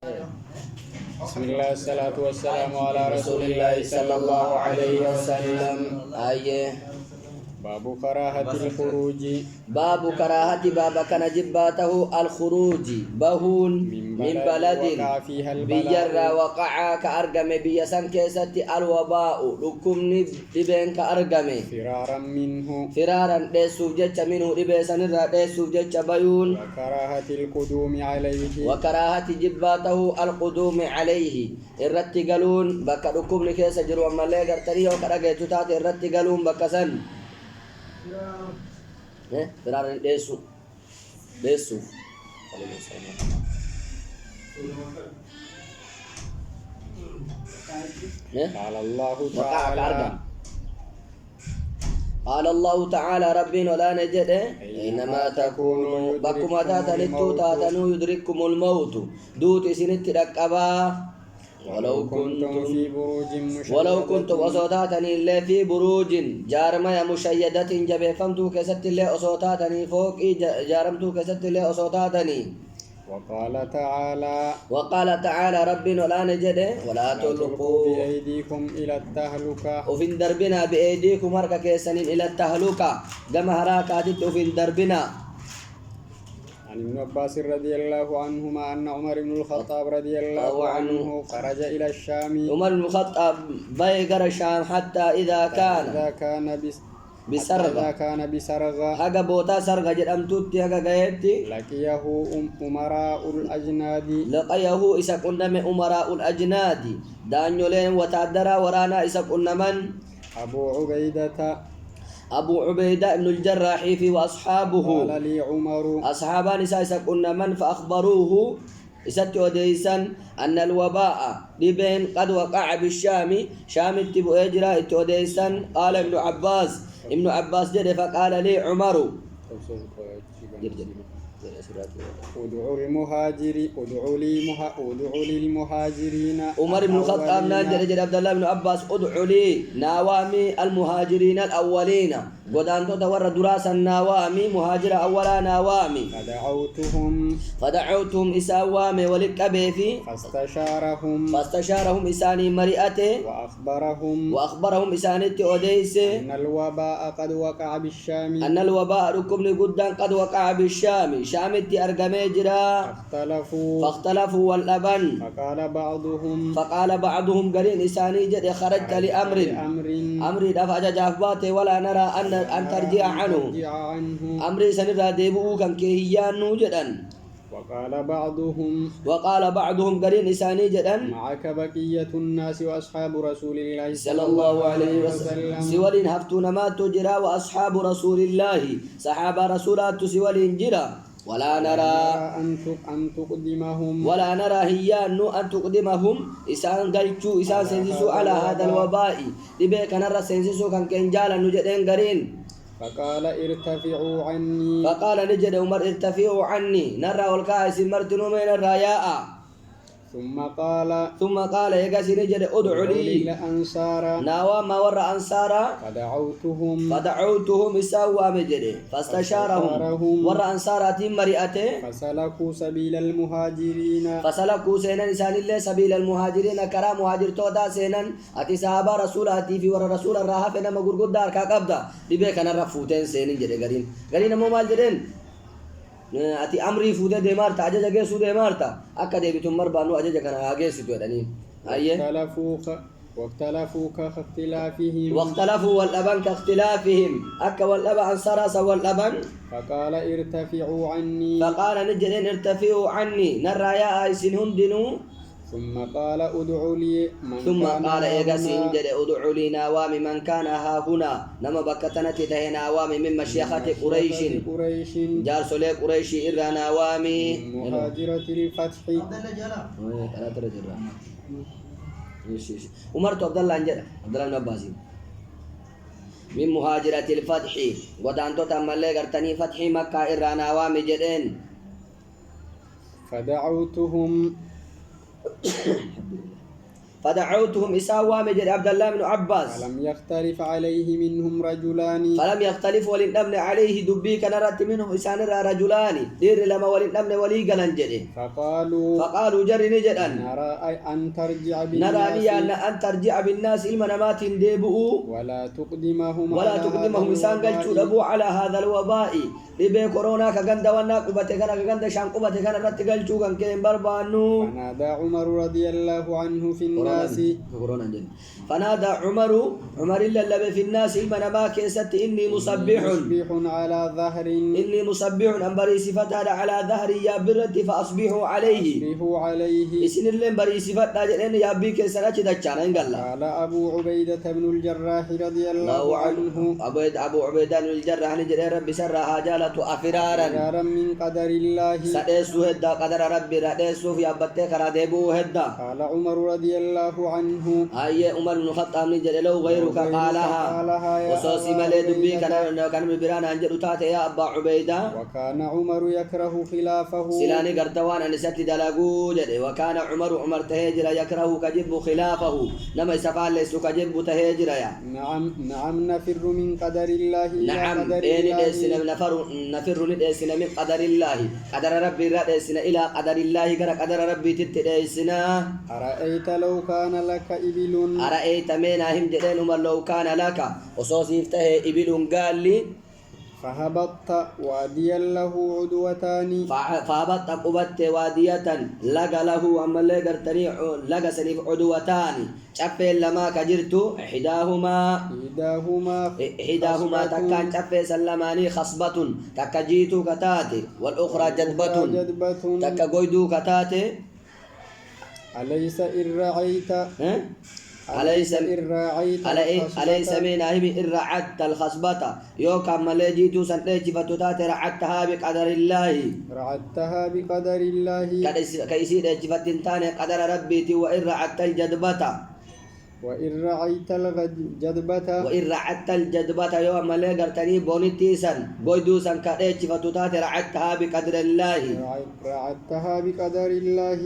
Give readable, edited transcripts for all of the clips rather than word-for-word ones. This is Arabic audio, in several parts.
بسم الله الصلاة والسلام على رسول الله صلى الله عليه وسلم. باب كراهة الخروج. باب كراهة باب كان جباته الخروج بهون من بلد وقع فيها بير البلاء وقع كأرقم بيسان كيست الوباء لكمني دبين كأرقم فرارا منه فرارا ديسوف جتش منه دبيسان الرا ديسوف جتش بيون. وكراهة القدوم عليه. وكراهة جباته القدوم عليه الرتقلون بك لكمني كيس جروا مالي قرتني وكراجيتو تات الرتقلون بكسن فرارا ديسوف قال الله وقع تعالى كأرقم. قال الله تعالى ربنا لا نجد إنما تكونوا بكم تاتنتو تاتنو يدرككم الموت دوت سنت ركبا ولو كنتم في بروج مشيدة ولو كنتم أصوتاتني اللي في بروج جارما مشيدة جبهفمتو كست اللي أصوتاتني فوق جارمتو كست اللي أصوتاتني. وقال تعالى ربنا لا نجد ولا تلقوا بأيديكم إلى التهلكة. وفين دربنا بأيديكم هركا كيسنين إلى التهلكة جم هراكات وفين دربنا. عن ابن عباس رضي الله عنهما أن عمر بن الخطاب رضي الله عنه خرج إلى الشام. عمر بن الخطاب بيغر الشام حتى إذا كان بسرغة هذا بوتا سرغة جدمتوتي هذا غيرتي لقيه أمراء الأجناد. لقيه إسا كنا من أمراء الأجناد دانيو لين وتعدرا ورانا إسا كنا من أبو عبيدة ابن الجراح في وأصحابه. قال لي عمر أصحابان إسا كنا من فأخبروه إسات وديسان أن الوباء لبين قد وقع بالشام شام اتبو إجراء اتوديسان. قال ابن عباس جد فقال لي عمر ادعوا للمهاجرين. عمر بن الخطاب ناجر جد عبد الله بن عباس ادعوا لي نوامي المهاجرين الأولين قدان تدور دراسة النوامي مهاجر أولا نوامي. فدعوتهم إساوامي ولكبيفي فاستشارهم إساني مريئته وأخبرهم إساني أوديسي أن الوباء قد وقع بالشام. أن الوباء ركبني قدان قد وقع بالشام شامتي أرقمي جرا. فاختلفوا واللبن. فقال بعضهم قرين إساني جد خرجت لأمر دفع جافباتي ولا نرى أن ترجع عنه أمري سنرى ديبو كان كيهيان جدا. وقال بعضهم قرين إساني جدا معك بقية الناس وأصحاب رسول الله صلى الله عليه وسلم سوالين هفتون ما تجرى وأصحاب رسول الله صحابة رسولات سوالين جرى ولا نرى هيان أن تقدمهم إسان قلتو إسان سنسسو على هذا الوباء لبيك نرى سنسسو كان كنجالا نجدين قرين. فقال ارتفعوا عني. فقال نجد عمر ارتفعوا عني نرى والكائس مرتنو من الرياء. ثم قال يقاسي نجد ادعوا لي ناوى ما ورى أنصارا. فدعوتهم إساوا مجد فاستشارهم ورى أنصارات مريئته. فسلكوا سبيل المهاجرين. فسلكوا سينا نسان الله سبيل المهاجرين كرا مهاجر تودا سينا أتي صحابة رسولاتي في ورى رسول الراها فينا مقرقود دار كاقبدا لبيك نرفوتين سينين جد قرين ممال جدين ati amri fude demarta ajaja gesu demarta akka debitum marbanu ajaja kana hagesu jedani ayye. واختلفوا كاختلافهم. واختلفوا والأبن كاختلافهم أكا والأبن أنصارا سوى الأبن. فقال ارتفعوا عني. فقال نجدين ارتفعوا عني نرى يا آيسين هندنو. ثم قال ادعوا لي إيقاسين جد ادعوا لي نوامي من كان ها هنا نما بكتنتي تهي نوامي من مشيخة قريش جار سولي قريش إرى نوامي مهاجرة الفتح. عمر عبد الله بن عباس من مهاجرة الفتح ودانتو تملي قرتني فتح مكة إرى نوامي جدين. فدعوتهم فدعوتهم إساوام جد عبد الله بن عباس فلم يختلف عليه منهم رجلان فلم يختلف وللنمن عليه دبي كان رت منهم إسان رجلان دير لما وللنمن ولي قلنجده فقالوا جري نجدا نرى أن ترجع نرى بالناس أن ترجع بالناس المنامات ديبؤوا ولا تقدمهم إسان قلتوا أبو على هذا الوباء لبي كورونا كغندا وانا قبته كان كغندا شان قبته كان رت قلتوا كان كين بربانو فنادى عمر رضي الله عنه في الناس فنادى عمر اللي في الناس المنما كيست إني مصبح على ظهر إني مصبح أنبري صفات هذا على ظهري يا برتي فأصبحوا عليه إسن اللي أنبري صفات هذا يا بيك سنة دجانا قال أبو عبيدة بن الجراح رضي الله عنه أبو عبيدة بن الجراح نجد رب سرها جالة أفرارا من قدر الله سدسو هدا قدر ربي ردسو في أبتك ردبو هدا قال عمر رضي الله عنه أي عمر بن الخطاب نجد له غيرك قالها وصوصي مالي دبي كان ببران أنجل تاتي يا أبا عبيدة وكان عمر يكره خلافه سلاني قرتوان أن ست دلقو جد وكان عمر تهجر يكره كجب خلافه نما يسفال ليس كجب تهجر يا نعم نفر من قدر الله نعم نفر ندسنا من قدر الله قدر ربي ردسنا إلى قدر الله قدر ربي تتدسنا أرأيت لو كان لك إبل أرأيت مينا هم جدين لو كان لك وصوصيفته إبل قال لي فهبطت واديا له عدوتان فهبطت قبت وادية لقى له أما اللي قرتني لقى سنيف عدوتان شفه لما كجرت إحداهما تكان شفه سلماني خصبة تكجيت كتاتي والأخرى جدبة تكجيدو كتاتي أليس إن رعيت أليس من أهم إن رعدت الخصبة يوكا ملجيتو سنتيجي فتتات رعدتها بقدر الله كيسير جفتنتان قدر ربيتي وإن رعدت الجدبة وإن رعيت الجدبة يوم ما لقرتني بونيتيسا بويدوسا كأيتي فتتات رعدتها بقدر الله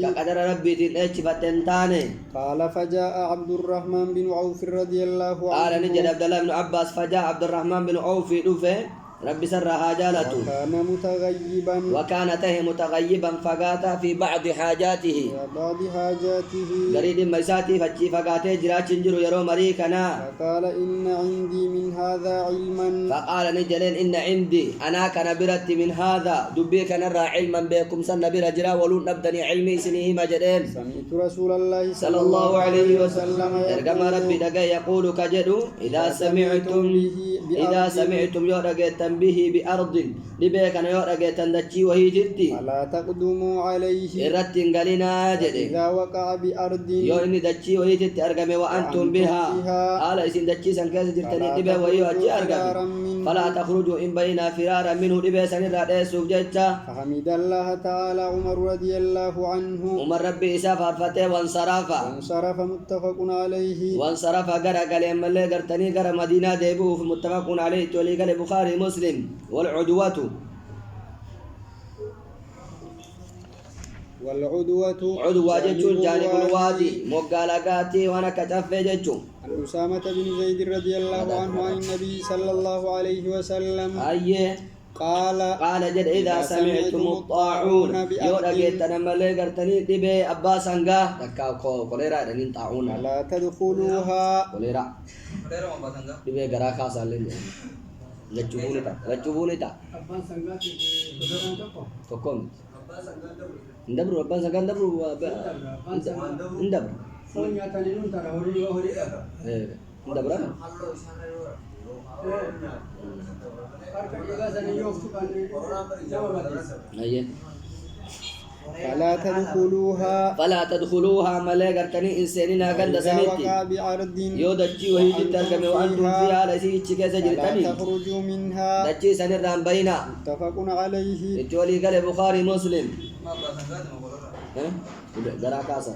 كقدر ربي تنأيتي فتنتاني قال فجاء عبد الرحمن بن عوف رضي الله عنه قال نجد عبد الله بن عباس فجاء عبد الرحمن بن عوف دفه ربي سرها جالته وكان متغيبا فقاتا في بعض حاجاته قريد ميساتي فجي فقاته جراج جرو يرو مريكنا فقال إن عندي من هذا علما فقال نجلين إن عندي أنا كنبرت من هذا دبيك نرى علما بكم سنبر جرا ولو نبدني علمي سنيه مجدين سمعت رسول الله صلى الله عليه وسلم يرقم ربي دقا يقول كجدو إذا سمعتم يورقيت به بأرض لبيك أنا يورقيت دجي وهي جدي فلا تقدموا عليه إرتين قلنا جدي إذا وقع بأرض يو إني دجي وهي جدي أرقم وأنتم بها قال إسين دجي سنكاس جرتني لبي وهي وجي أرقم فلا تخرجوا إن بينا فرارا منه لبي سنرى ديسوف ججا فحمد الله تعالى عمر رضي الله عنه عمر ربي إسافر فتح وانصرف متفق عليه وانصرف قرأ قال يما اللي قرتني قرأ مدينة ديبوه متفق عليه تولي قال بخاري مسلم والعدوة عدوة جتشون جانب الوادي مقالقاتي وانا كتفة جتشون عن أسامة بن زيد رضي الله عنه عن النبي صلى الله عليه وسلم قال جد إذا سمعتم الطاعون يورقيت نما اللي قرتني دبي أبا سنغا دكا كوليرا دنين طاعون لا تدخلوها كوليرا دبي غرا خاص لين لچوبوني تا أبا سنغا تكون ndabru abban sagan ndabru ndabru sonya taninun tara hori ndabra فلا تدخلوها ملائكة إنساننا كند سميتي يودجي وهي تركم وأنتم فيها ليسي تشكي سجرتني لا تخرجوا منها دجي سنران بينا متفق عليه الجولي قال بخاري مسلم درا كاسا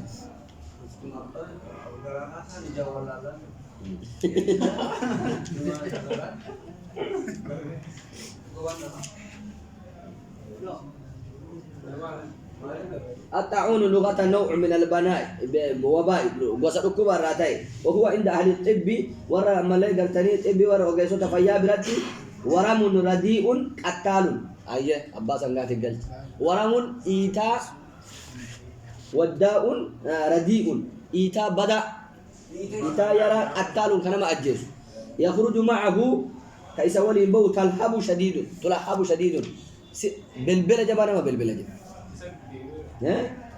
الطاعون لغة نوع من البناء وباء وسألك براتي وهو عند أهل الطب ورا ملاك التاني الطب ورا وجيسو تفيا براتي ورم رديء قتال أيه أباس أنغاتي قلت ورم إيتا وداء رديء إيتا بدأ إيتا يرى قتال كنما أجيس يخرج معه كيس ولي بو تلحب شديد بالبلة جبانا ما بالبلة جبانا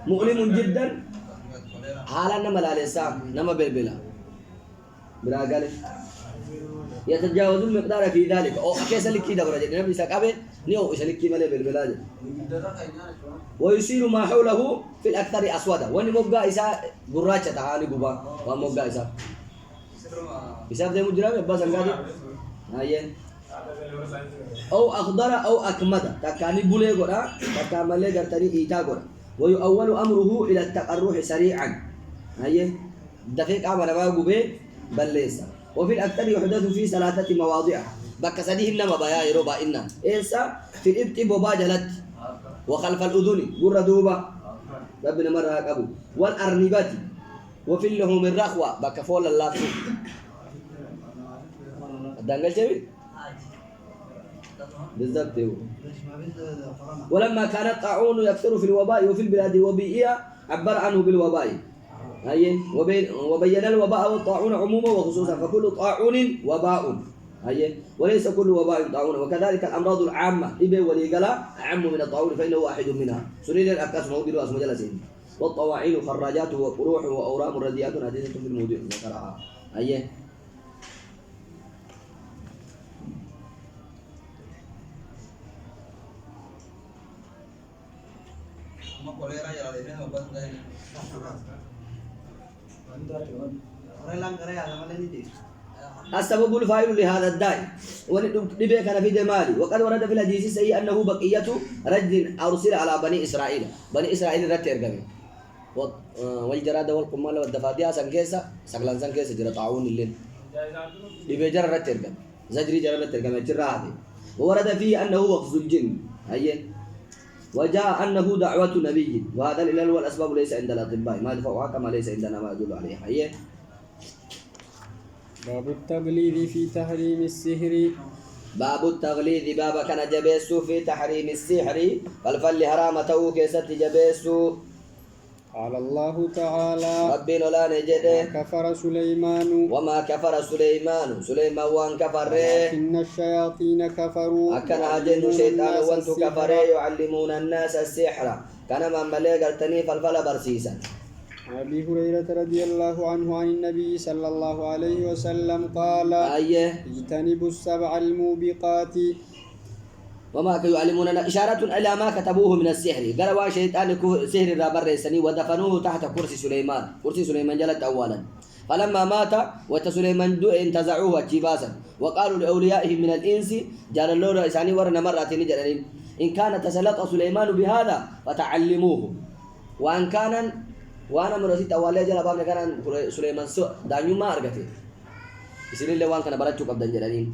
مؤلم جدا حالا نما الالسام نما بالبلا بلا قال يتجاوز المقدار في ذلك او كيس لك كده برجع نبي سكابه نيو يسلك مال بالبلا ويصير ما حوله في الاكثر اسودا وان موغا اسا غراچه تاني غبا وموغا اسا بسبب ده مجرم بس انغادي هاي او اخضر او اكمد تكاني بوله غدا تكامل غرتني ايتا غدا ويؤول أمره إلى التقرح سريعا هي دقيق أمر ما به بل ليس وفي الأكثر يحدث في 3 مواضع بكسديه إنما بيا يروبا إن إنسا في الإبط بباجلت وخلف الأذن قر دوبة ربنا مرة أبو والأرنبات وفي اللهم الرخوة بكفول الله الدنجل جميل بالضبط. ولما كان الطاعون يكثر في الوباء وفي البلاد الوبائية عبر عنه بالوباء أي وبين الوباء والطاعون عموما وخصوصا فكل طاعون وباء أي وليس كل وباء طاعون وكذلك الأمراض العامة إبي وليقلا أعم من الطاعون فإنه واحد منها سنين الأكاس موجود واسم جلسين والطواعين خراجات وقروح وأورام رديئات حديثة في الموضوع ذكرها أي السبب الفاعل لهذا الداء ونبي كان في دمالي وقد ورد في الحديث الصحيح أنه بقية رجل أرسل على بني إسرائيل رتير قبل والجراد والقمال والضفادع سنكيسة سقلان سنكيسة جرى طاعون الليل نبي جرى رتير قبل زجري جرى رتير قبل جرى هذه وورد فيه أنه وقف الجن أيه وجاء أنه دعوة نبي وهذا العلل والأسباب ليس عند الأطباء ما يدفعها كما ليس عندنا ما يدل عليها أيه باب التغليظ في تحريم السحر باب التغليظ باب كان جبيسو في تحريم السحر فالفل حرامته كيست جبيسو قال الله تعالى ربنا لا نجده كفر سليمان وما كفر سليمان وان كفر إن الشياطين كفروا أكن أجن شيطان وانت كفر يعلمون الناس السحر كان من مليق التني فالفل برسيسا أبي هريرة رضي الله عنه عن النبي صلى الله عليه وسلم قال أيه اجتنبوا السبع الموبقات وما يعلموننا إشارة إلى ما كتبوه من السحر قالوا شيطان سحر رابر ريسني ودفنوه تحت كرسي سليمان جلت أولا فلما مات وتسليمان انتزعوه جباسا وقالوا لأوليائهم من الإنس جال اللور إساني ورنا مرة نجرين إن كان تسلط سليمان بهذا فتعلموه وأن كان وانا مرسيت أولي جل بابنا كان سليمان دانيو ما أرغتي إسان اللي وان كان براتشوك أبدا جلالين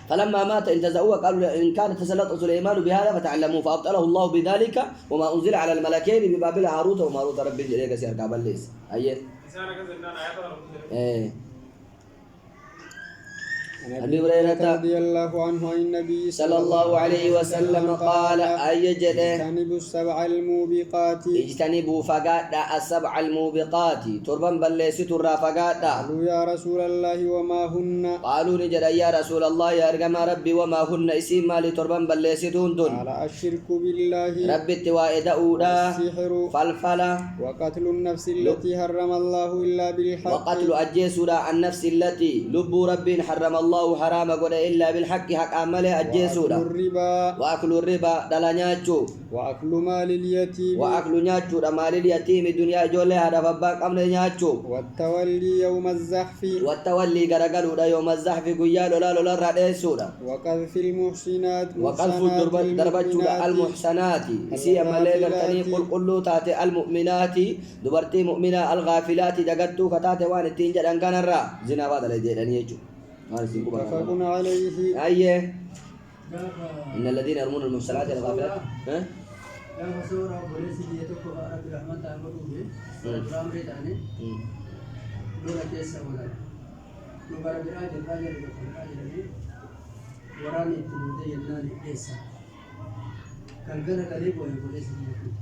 فلما مات انتزعوه قالوا إن كان تسلط سليمان بهذا فتعلموه فأبطله الله بذلك وما أنزل على الملكين ببابل هاروت وماروت رب جليك سير كابل ليس أيه ايه أبي هريرة رضي الله عنه عن النبي صلى الله عليه وسلم قال أيجده اجتنبوا السبع الموبقات اجتنبوا فقادا السبع الموبقات تربا بلسيت الرافقادا قالوا يا رسول الله وما هن قالوا نجد يا رسول الله يا أرقم ربي وما هن اسم مالي تربا بلسيتون دون قال الشرك بالله ربي التوائد أولا السحر فالفلا وقتل النفس التي حرم الله إلا بالحق وقتل أجيسودا النفس التي لب رب حرم الله حرام قد إلا بالحق حق عمله أجيسودا وأكل الربا دلا نياتشو وأكل مال اليتيم وأكل نياتشو مال اليتيم الدنيا جولة هذا فباك أمر نياتشو والتولي يوم الزحف والتولي غرغلودا يوم الزحف قيا لولا راديسودا وقذف المحسنات وقذف دربجودا المحسنات إسي أمالي قرتني قل تاتي المؤمنات دبرتي مؤمنة الغافلات دقتو كتاتي وان التنجد أنكان الرا زنا بعد لجيدان يجو متفق عليه أيه إن الذين يرمون المحسنات الغافلات لما صورة بوليس ديتك وقارب الرحمة تعملوا به برام ريتاني لولا كيسة ولا نقارب الراجل الراجل وراني تلودي النادي كيسة كان قال قريب ويا بوليس ديتك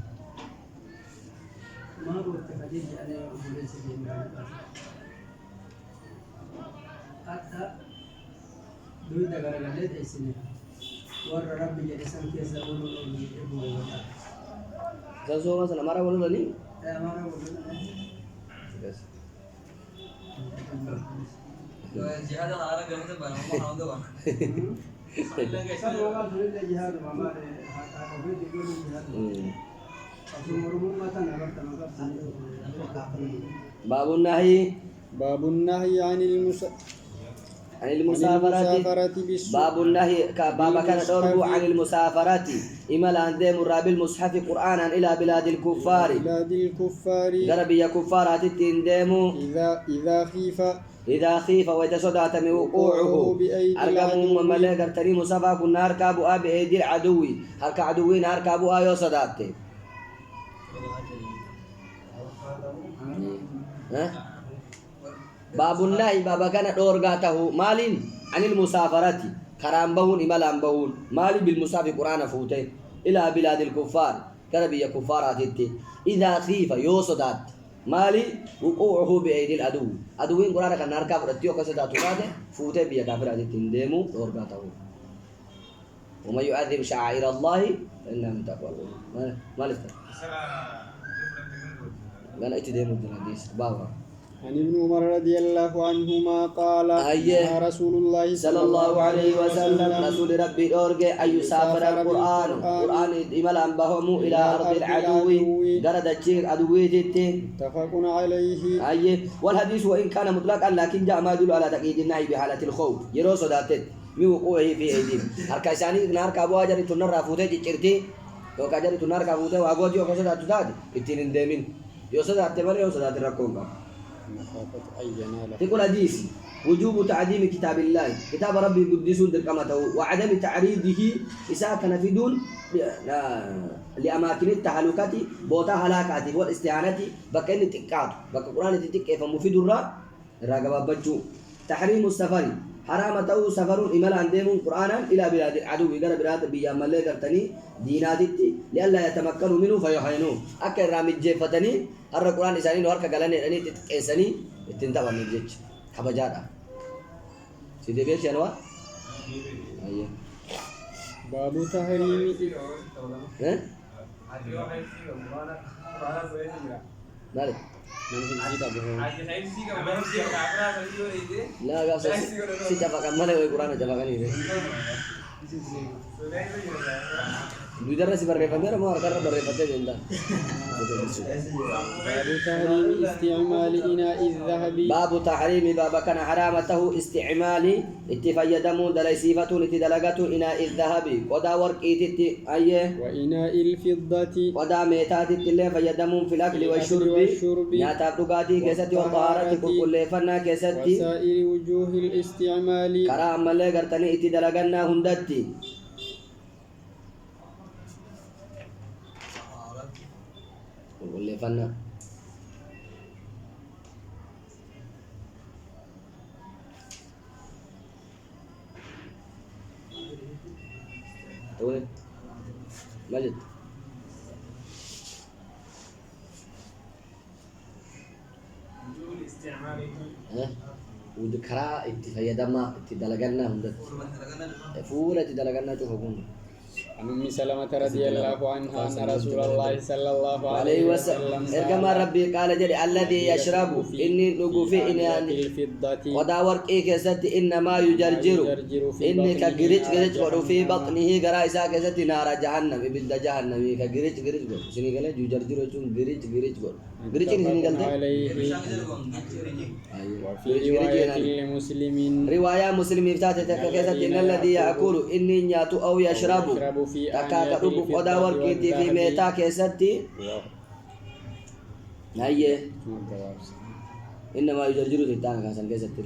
ما قلت حديث أنا بوليس ديتك حتى دوي دغرا غلت ايسني ور ربي يسن كيسا ولو يبو ولا Sasoo mas namara wala ni. हमारा बोलना Yes. जिहाद हमारा गम से बना हुआ हम तो सब होगा थोड़ी देर जिहाद हमारे हाथ अभी देखो जिहाद अब मुरुमु मत ना करता باب النهي باب النهي عن عن المسافرة باب النهي باب كان دوربو عن المسافرة إما لأندي مراب المصحف قرآنا إلى بلاد الكفار بلاد الكفار غربية كفارات التنديمو إذا خيف ويتصدعت من وقوعه أرقمهم وملي قرتني مصافا كنا أركابوا بأيدي العدو هرك عدوين أركابوا آيو صداتي باب النهي باب كان دورغاته مال عن المسافرة كرام بهون إمالان بهون مالي بالمسافر قرآن فوتي إلى بلاد الكفار كربية كفارات إذا خيف يوصدات مالي وقوعه بأيدي العدو عدوين قرآن كان نركب رتيو كسدات فوتي بيا كافرات ديمو دورغاته وما يعذب شعائر الله فإنها من تقوى القلوب ما لفت قال اتديمو الحديث بابا عن ابن عمر رضي الله عنهما قال أيه رسول الله صلى الله عليه وسلم رسول ربي أرجع أن يسافر القرآن إملا بهم إلى أرض العدو قرد الشيخ عدويته متفق عليه أيه والحديث وإن كان مطلقا لكن جاء ما يدل على تقييد النهي بحالة الخوف يروس ذاته من وقوعه في أيديهم هركاساني نار كابوا جري تنار رافوته جرتي لو كجري تنار كابوته وأقوى جو كسر أتوداد إتنين دمين يوسف أتمنى يوسف أتركهم تقول حديث وجوب تعظيم كتاب الله كتاب ربي قدس درقمته وعدم تعريضه إذا كان في دون لأماكن التهلكة بوتا هلاكات والاستعانة بكين تقاط بك قرآن تتك فمفيد الراقب بجو تحريم السفر حرامته سفر إمال عندهم قرآنا إلى بلاد العدو إلى بلاد بيام الله قرتني ديناتي لئلا يتمكنوا منه فيحينوا أكثر رامي جيفتني هر القرآن إساني نور كجلاني أني تتكسني تنتبه من جيش حبجارة سيدي بيش يا نوا أيه باب تحريم مالك لا قال سي جفاkan mana Quran jafaakan ini Dudarna si barrefatnya mau karena barrefatnya jenda. باب تحريم استعمال إناء الذهب باب تحريم باب كان حرامته استعمال اتفيدمو دلي صفة اتدلغتو إناء الذهب ودا ورق إتت أيه وإناء الفضة ودا ميتات اللي فيدمو في الأكل والشرب ناتاب دقاتي كيستي والطهارة كل فنا كيستي وسائر وجوه الاستعمال كرام ملي قرتني اتدلغنا هندتي كل فنا تقول مجد وجود كرا اتفيدما اتدلغنا هندت فورة اتدلغنا شوفون عن أم سلمة رضي الله عنها أن رسول الله صلى الله عليه وسلم إرجما ربي قال جل الذي يشرب إني نقفي إني الفضة وداور كيست إنما يجرجر إني كجريج قالوا في بطنه جرائسا كيست نار جهنم بيد جهنم كجريج قالوا سني قال يجرجر يجون جريج قالوا جريج سني قال وفي رواية لمسلم رواية مسلم يفتات كيست إن الذي يأكل إني ياتو أو يشرب تكاك ربو قداور كيتي في ميتا كيستي هاي إنما يجرجر تيتان كاسن كيستي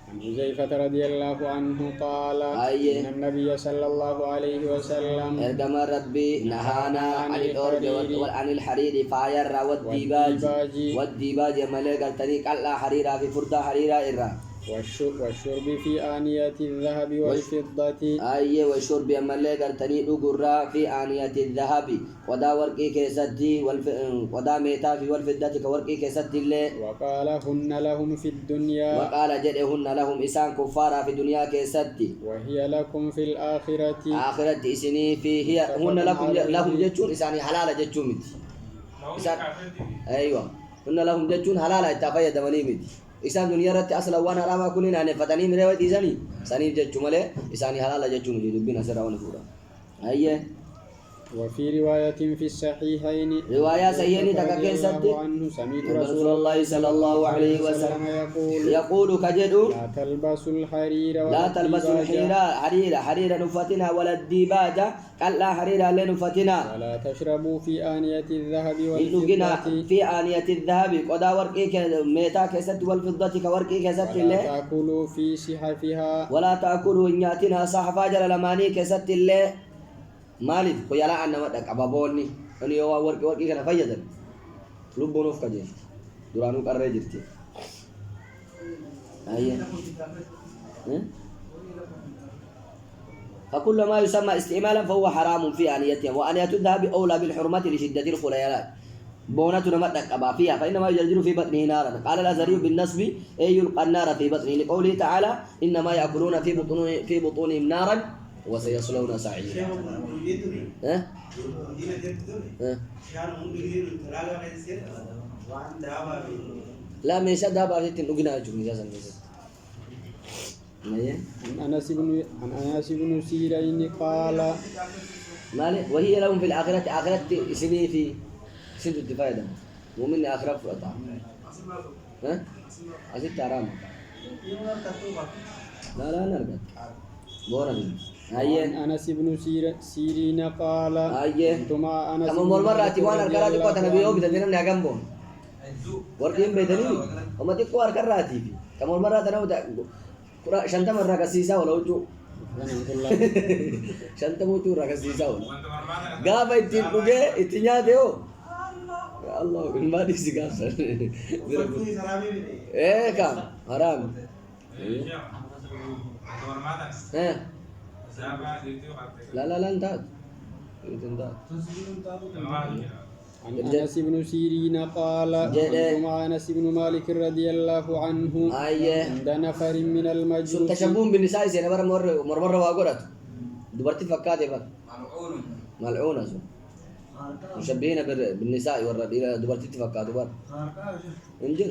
عن حذيفة رضي الله عنه قال أيه. إن النبي صلى الله عليه وسلم إرجما ربي نهانا عن الأرج وعن الحرير فاير والديباج ملي قلتني قلع حريرا في فردا حريرا إرا والشرب في آنية الذهب والفضة. أيه والشرب ملي قلتني نقرا في آنية الذهب ودا ورقي كيستي ودا ميتا في والفضة كورقي كيستي اللي وقال هن لهم في الدنيا وقال جدهن لهم إسان كفارا في دنيا كيستي وهي لكم في الآخرة. آخرة إسني في هي هن لهم جتون إساني حلال جتون إسان أيوة هن لهم جتون حلال إتفايا دمني مت إسان دنيا رت أصلا وانا راما كلين أنا فتاني مريوت إساني ساني جتون ماله إساني حلال جتون جدبنا سراون فورا أيه. وفي رواية في الصحيحين رواية سيئني تكاكين سدد عنه سمعت رسول الله صلى الله عليه وسلم يقول كجدو لا تلبسوا الحرير لا تلبسوا حرير نفتنا ولا الديباجة قال لا حرير لنفتنا ولا تشربوا في آنية الذهب إننا والفضة في آنية الذهب قدا ورقي ميتا كست والفضة كورقي كست ولا تأكلوا في صحفها ولا تأكلوا إنياتنا صحفا جل لماني كست اللي مالف خيالا أن مدك أبابوني أن يوا ورقي كنا فيدا لبونوف كجيل درانو كاري جرتي أيه فكل ما يسمى استعمالا فهو حرام في آنيته وآنية الذهب أولى بالحرمة لشدة الخليلات بونة نمدك أبا فيها فإنما يجرجر في بطنه نارا قال الأزهري بالنسب أي يلقى النار في بطنه لقوله تعالى إنما يأكلون في بطونهم نارا وسيصلون سعيرا. لا مش ذهب في تنقنا أجمع جالس عن أنس بن سيرين قال مالك وهي لهم في الآخرة آخرة سنين في سنة الفائدة ومن آخرة فرطة أزيد ترام لا نرجع بورا عن أنس بن سيرين قال كنت مع أنس كم مرة تبغى أركض تقول أنا بيوم بتدينا نعم بون ورقيم بيدني وما تقول أركض راتي كم مرة أنا وده كرا شنطة مرة كسيسة ولا وجو شنطة موتو ركسيسة ولا قاب إتين بوجه إتينيا ديو يا الله ما دي سكاسر إيه كم حرام لا انت عن أنس بن سيرين قال كنت مع أنس بن مالك رضي الله عنه عند نفر من المجوس تشبهون بالنساء سنة مرة واقولت دبرتي فكاتي بقى ملعونة مشبهين بالنساء والرد إلى دبرتي فكاتي بقى انجل